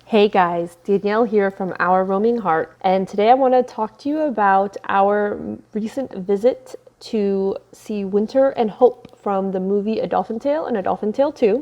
Hey guys, Danielle here from Our Roaming Heart, and today I want to talk to you about our recent visit to see Winter and Hope from the movie A Dolphin Tale and A Dolphin Tale 2.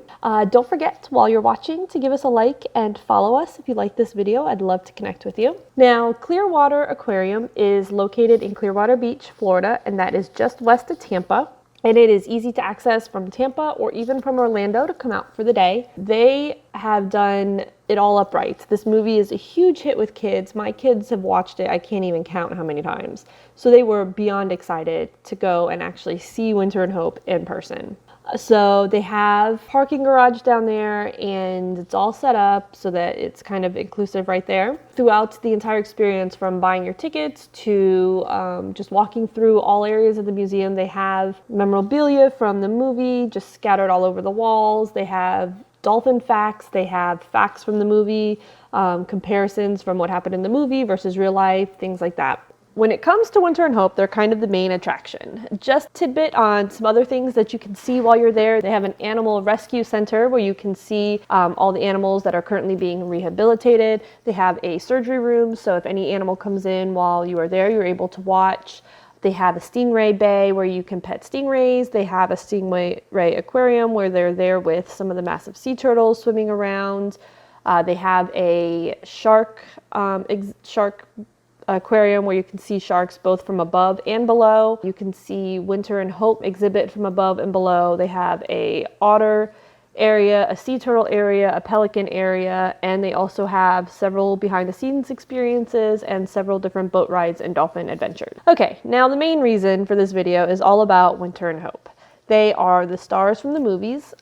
Don't forget, while you're watching, to give us a like and follow us if you like this video. I'd love to connect with you. Now, Clearwater Aquarium is located in Clearwater Beach, Florida, and that is just west of Tampa. And it is easy to access from Tampa or even from Orlando to come out for the day. They have done it all upright. This movie is a huge hit with kids. My kids have watched it. I can't even count how many times. So they were beyond excited to go and actually see Winter and Hope in person. So they have parking garage down there, and it's all set up so that it's kind of inclusive right there. Throughout the entire experience, from buying your tickets to just walking through all areas of the museum, they have memorabilia from the movie just scattered all over the walls. They have dolphin facts. They have facts from the movie, comparisons from what happened in the movie versus real life, things like that. When it comes to Winter and Hope, they're kind of the main attraction. Just tidbit on some other things that you can see while you're there. They have an animal rescue center where you can see all the animals that are currently being rehabilitated. They have a surgery room, so if any animal comes in while you are there, you're able to watch. They have a stingray bay where you can pet stingrays. They have a stingray aquarium where they're there with some of the massive sea turtles swimming around. They have a shark aquarium where you can see sharks both from above and below. You can see Winter and Hope exhibit from above and below. They have a otter area, a sea turtle area, a pelican area, and they also have several behind the scenes experiences and several different boat rides and dolphin adventures. Okay, now the main reason for this video is all about Winter and Hope. They are the stars from the movies.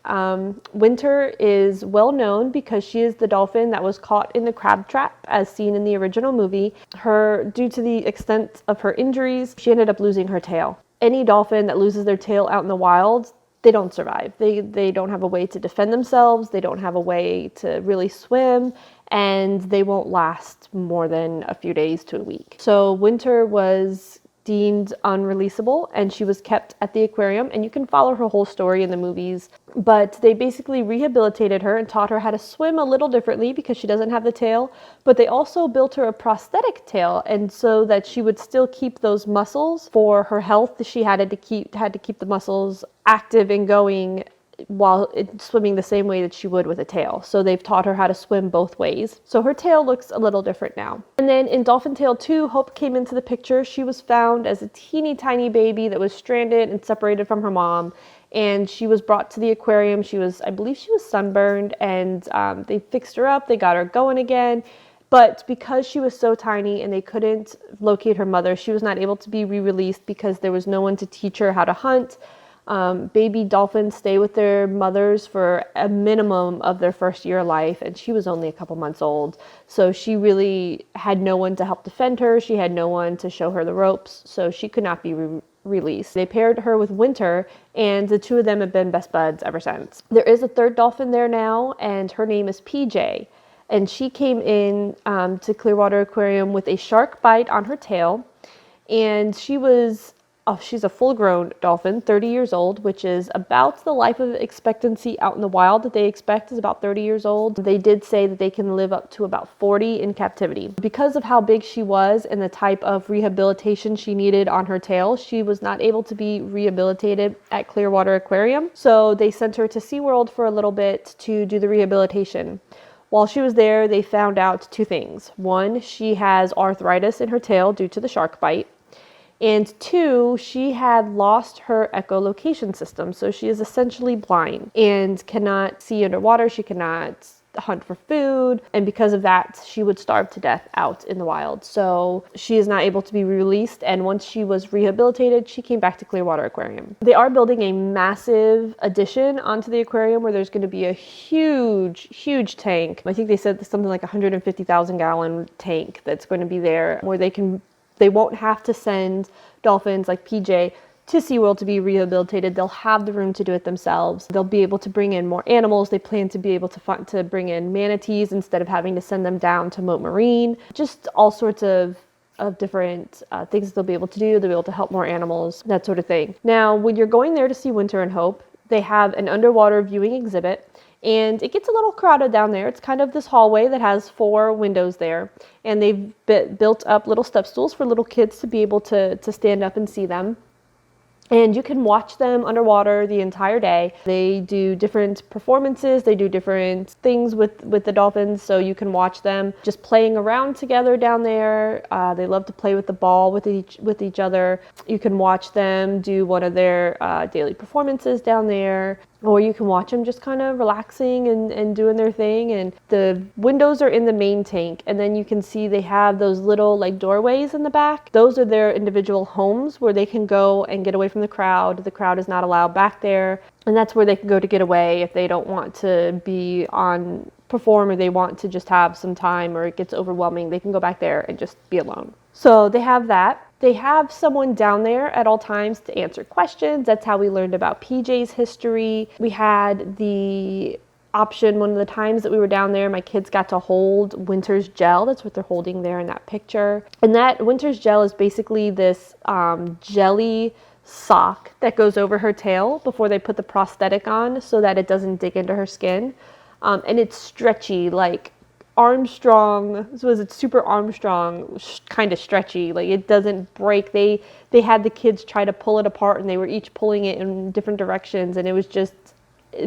Winter is well known because she is the dolphin that was caught in the crab trap as seen in the original movie. Due to the extent of her injuries, she ended up losing her tail. Any dolphin that loses their tail out in the wild, they don't survive. They don't have a way to defend themselves. They don't have a way to really swim, and they won't last more than a few days to a week. So Winter was deemed unreleasable, and she was kept at the aquarium, and you can follow her whole story in the movies. But they basically rehabilitated her and taught her how to swim a little differently because she doesn't have the tail, but they also built her a prosthetic tail, and so that she would still keep those muscles for her health. She had to keep the muscles active and going while swimming the same way that she would with a tail. So they've taught her how to swim both ways. So her tail looks a little different now. And then in Dolphin Tale 2, Hope came into the picture. She was found as a teeny tiny baby that was stranded and separated from her mom. And she was brought to the aquarium. I believe she was sunburned, and they fixed her up. They got her going again. But because she was so tiny and they couldn't locate her mother, she was not able to be re-released because there was no one to teach her how to hunt. Baby dolphins stay with their mothers for a minimum of their first year of life, and she was only a couple months old. So she really had no one to help defend her. She had no one to show her the ropes, so she could not be released. They paired her with Winter, and the two of them have been best buds ever since. There is a third dolphin there now, and her name is PJ. And she came in to Clearwater Aquarium with a shark bite on her tail, and she's a full-grown dolphin, 30 years old, which is about the life of expectancy out in the wild that they expect is about 30 years old. They did say that they can live up to about 40 in captivity. Because of how big she was and the type of rehabilitation she needed on her tail, she was not able to be rehabilitated at Clearwater Aquarium. So they sent her to SeaWorld for a little bit to do the rehabilitation. While she was there, they found out two things. One, she has arthritis in her tail due to the shark bite. And two, she had lost her echolocation system. So she is essentially blind and cannot see underwater. She cannot hunt for food. And because of that, she would starve to death out in the wild. So she is not able to be released. And once she was rehabilitated, she came back to Clearwater Aquarium. They are building a massive addition onto the aquarium where there's going to be a huge, huge tank. I think they said something like 150,000 gallon tank that's going to be there where they won't have to send dolphins like PJ to SeaWorld to be rehabilitated. They'll have the room to do it themselves. They'll be able to bring in more animals. They plan to be able to bring in manatees instead of having to send them down to Moat Marine. Just all sorts of different things they'll be able to do. They'll be able to help more animals, that sort of thing. Now, when you're going there to see Winter and Hope, they have an underwater viewing exhibit, And it gets a little crowded down there. It's kind of this hallway that has 4 windows there, and they've built up little step stools for little kids to be able to stand up and see them. And you can watch them underwater the entire day. They do different performances. They do different things with the dolphins. So you can watch them just playing around together down there. They love to play with the ball with each other. You can watch them do one of their daily performances down there. Or you can watch them just kind of relaxing and doing their thing. And the windows are in the main tank. And then you can see they have those little like doorways in the back. Those are their individual homes where they can go and get away from the crowd. The crowd is not allowed back there. And that's where they can go to get away if they don't want to be on perform, or they want to just have some time, or it gets overwhelming. They can go back there and just be alone. So they have that. They have someone down there at all times to answer questions. That's how we learned about PJ's history. We had the option one of the times that we were down there, my kids got to hold Winter's gel. That's what they're holding there in that picture. And that Winter's gel is basically this jelly sock that goes over her tail before they put the prosthetic on so that it doesn't dig into her skin. And it's stretchy, like Armstrong, so it's super Armstrong, kind of stretchy, like it doesn't break. They had the kids try to pull it apart, and they were each pulling it in different directions, and it was just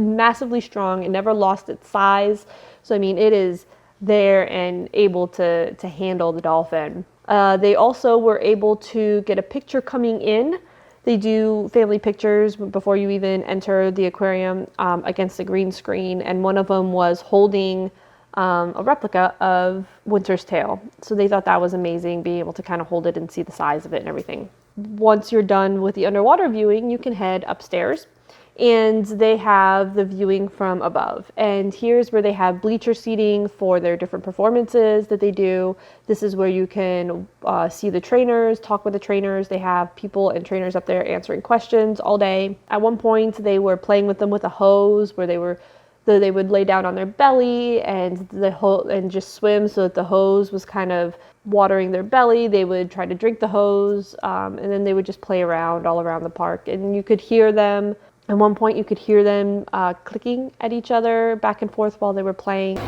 massively strong. It never lost its size. So I mean, it is there and able to handle the dolphin. They also were able to get a picture coming in. They do family pictures before you even enter the aquarium against the green screen, and one of them was holding a replica of Winter's tail. So they thought that was amazing, being able to kind of hold it and see the size of it and everything. Once you're done with the underwater viewing, you can head upstairs, and they have the viewing from above. And here's where they have bleacher seating for their different performances that they do. This is where you can see the trainers, talk with the trainers. They have people and trainers up there answering questions all day. At one point, they were playing with them with a hose where they would lay down on their belly and and just swim so that the hose was kind of watering their belly. They would try to drink the hose, and then they would just play around all around the park. And you could hear them. At one point, you could hear them clicking at each other back and forth while they were playing.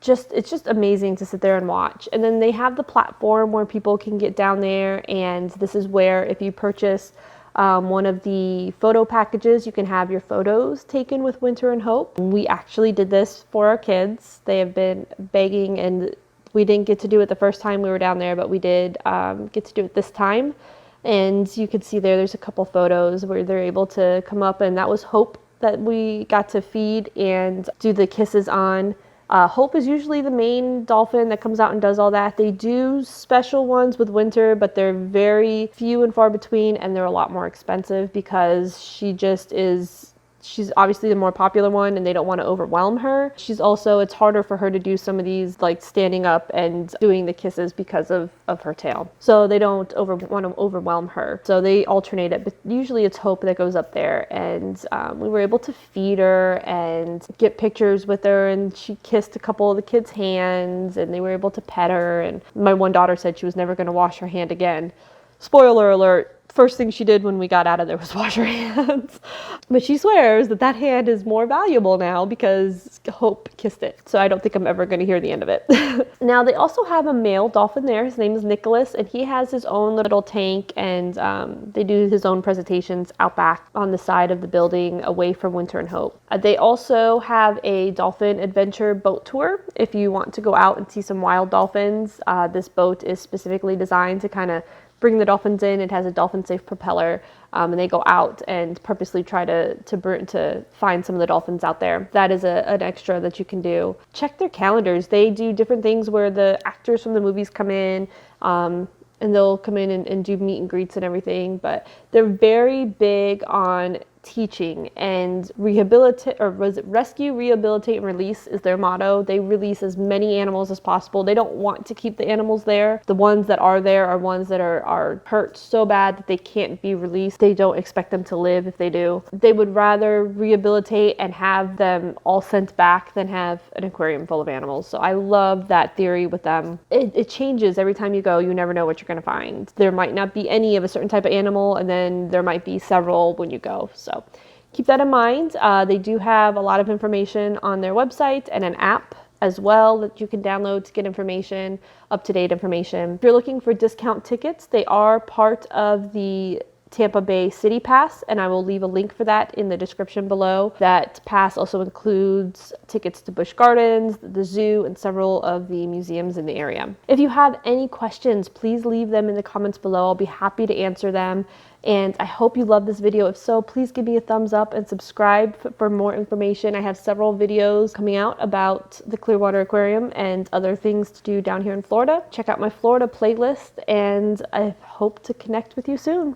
It's just amazing to sit there and watch. And then they have the platform where people can get down there, and this is where, if you purchase one of the photo packages, you can have your photos taken with Winter and Hope. We actually did this for our kids. They have been begging, and we didn't get to do it the first time we were down there, but we did get to do it this time. And you can see there's a couple photos where they're able to come up, and that was Hope that we got to feed and do the kisses on. Hope is usually the main dolphin that comes out and does all that. They do special ones with Winter, but they're very few and far between, and they're a lot more expensive because she's obviously the more popular one, and they don't want to overwhelm her. It's harder for her to do some of these, like standing up and doing the kisses because of her tail. So they don't want to overwhelm her. So they alternate it, but usually it's Hope that goes up there. And we were able to feed her and get pictures with her, and she kissed a couple of the kids' hands, and they were able to pet her. And my one daughter said she was never going to wash her hand again. Spoiler alert. First thing she did when we got out of there was wash her hands. But she swears that hand is more valuable now because Hope kissed it. So I don't think I'm ever going to hear the end of it. Now, they also have a male dolphin there. His name is Nicholas, and he has his own little tank, and they do his own presentations out back on the side of the building away from Winter and Hope. They also have a dolphin adventure boat tour. If you want to go out and see some wild dolphins, this boat is specifically designed to kind of bring the dolphins in. It has a dolphin-safe propeller, and they go out and purposely try to find some of the dolphins out there. That is an extra that you can do. Check their calendars. They do different things where the actors from the movies come in, and they'll come in and do meet and greets and everything. But they're very big on teaching and rehabilitate, or was it rescue, rehabilitate, and release is their motto. They release as many animals as possible. They don't want to keep the animals there. The ones that are there are ones that are hurt so bad that they can't be released. They don't expect them to live if they do. They would rather rehabilitate and have them all sent back than have an aquarium full of animals. So I love that theory with them. It changes every time you go. You never know what you're going to find. There might not be any of a certain type of animal, and then there might be several when you go. So keep that in mind. They do have a lot of information on their website and an app as well that you can download to get information, up-to-date information. If you're looking for discount tickets, they are part of the Tampa Bay City Pass, and I will leave a link for that in the description below. That pass also includes tickets to Busch Gardens, the zoo, and several of the museums in the area. If you have any questions, please leave them in the comments below. I'll be happy to answer them. And I hope you love this video. If so, please give me a thumbs up and subscribe for more information. I have several videos coming out about the Clearwater Aquarium and other things to do down here in Florida. Check out my Florida playlist, and I hope to connect with you soon.